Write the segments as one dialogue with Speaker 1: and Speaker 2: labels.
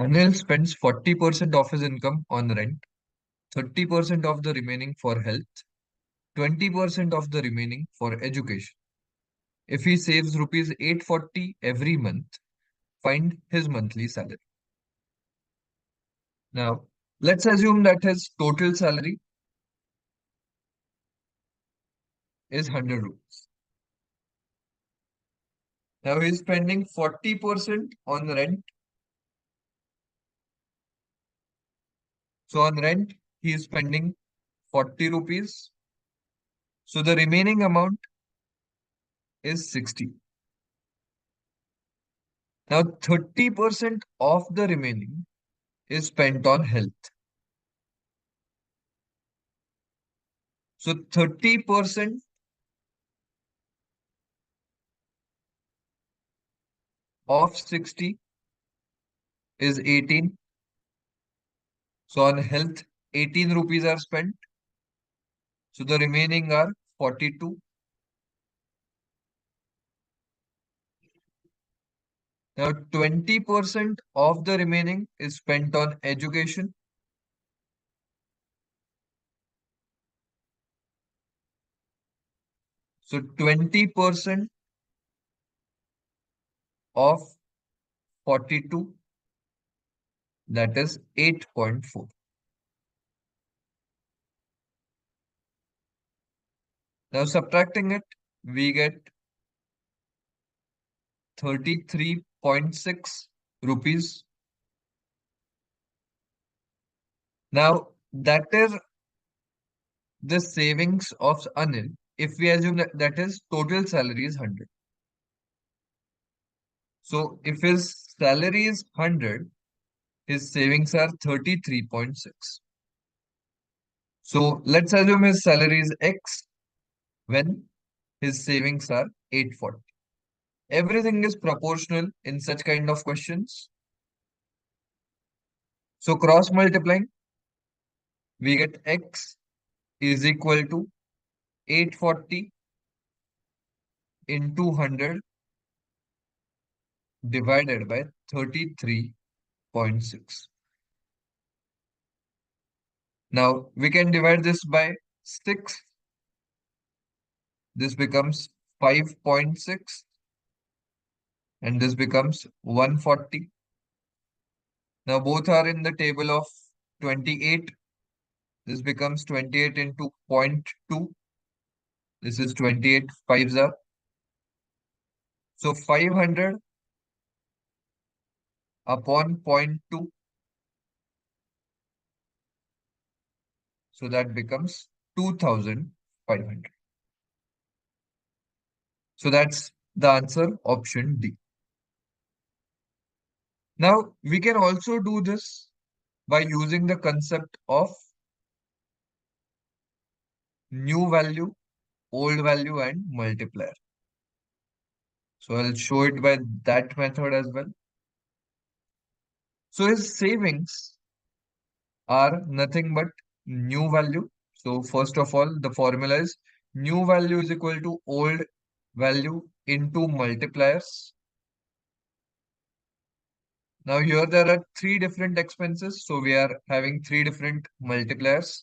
Speaker 1: Anil spends 40% of his income on rent, 30% of the remaining for health, 20% of the remaining for education. If he saves rupees 840 every month, find his monthly salary. Now, let's assume that his total salary is 100 rupees. Now, he's spending 40% on rent. So, on rent, he is spending 40 rupees. So, the remaining amount is 60. Now, 30% of the remaining is spent on health. So 30% of 60 is 18. So on health, 18 rupees are spent. So the remaining are 42. Now 20% of the remaining is spent on education. So 20% of 42, that is 8.4. Now subtracting it, we get 33.6 rupees. Now that is the savings of Anil. If we assume that his total salary is 100. So if his salary is 100, his savings are 33.6. So let's assume his salary is X when his savings are 840. Everything is proportional in such kind of questions. So cross multiplying, we get X is equal to 840 into 100 divided by 33.6. Now we can divide this by 6. This becomes 5.6 and this becomes 140. Now both are in the table of 28. This becomes 28 into zero point 0.2. This is 28 fives are. So 500 upon zero point 0.2. So that becomes 2500. So that's the answer, option D. Now we can also do this by using the concept of new value, old value, and multiplier. So I'll show it by that method as well. So his savings are nothing but new value. So first of all, the formula is new value is equal to old value into multipliers. Now here there are three different expenses. So we are having three different multipliers.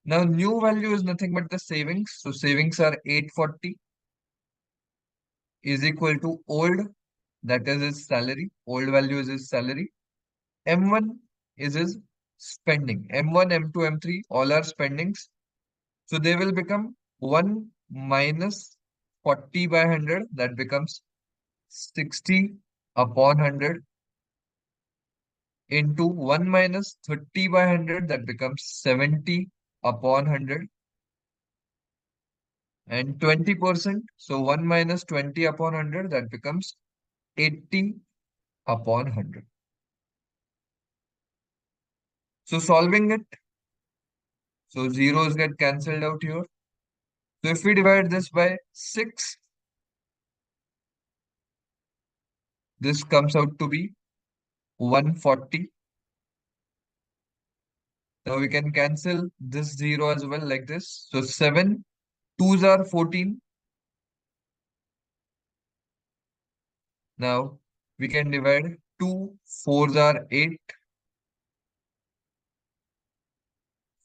Speaker 1: Now new value is nothing but the savings. So savings are 840 is equal to old, that is his salary. Old value is his salary. M1 is his spending. M1, M2, M3, all are spendings. So they will become 1 minus 40 by 100. That becomes 60 upon 100 into 1 minus 30 by 100. That becomes 70 upon 100 and 20%. So 1 minus 20 upon 100. That becomes 80 upon 100. So solving it, so zeros get cancelled out here. So if we divide this by 6, this comes out to be 140. Now we can cancel this 0 as well like this. So 7 2s are 14. Now we can divide 2 fours are 8,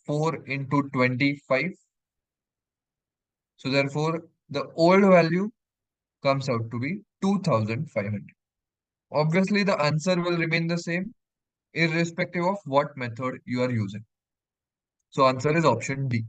Speaker 1: 4 into 25. So therefore, the old value comes out to be 2500. Obviously, the answer will remain the same irrespective of what method you are using. So answer is option D.